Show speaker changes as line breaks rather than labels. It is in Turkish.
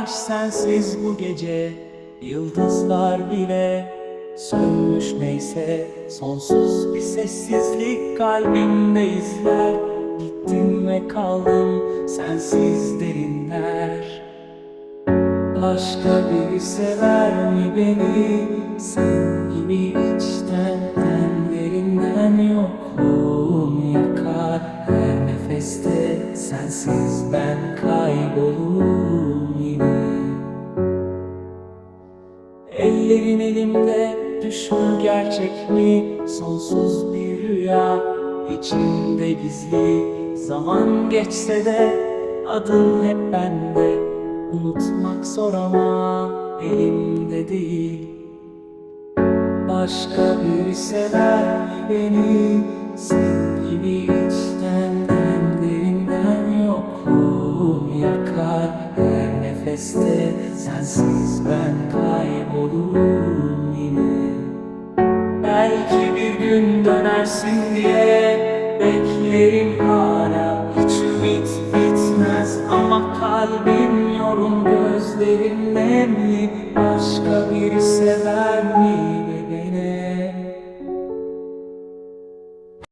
yavaş sensiz bu gece. Yıldızlar bile sönmüş neyse, sonsuz bir sessizlik kalbimde izler. Gittim ve kaldım sensiz derinler. Başka biri sever mi beni? Sen gibi içten derinden yokluğum yakar. Her nefeste sensiz ben kaybolurum yine. Ellerin elimde, düş mü gerçek mi? Sonsuz bir rüya içimde gizli. Zaman geçse de adın hep bende. Unutmak zor ama elimde değil. Başka biri sever mi beni? Sen gibi içten derinden yokluğum yakar. Her nefeste sensiz ben kaybolurum yine. Belki bir gün dönersin diye beklerim hala. Hiç ümit bitmez ama kalbim yorum, gözlerim nemli. Başka biri sever mi?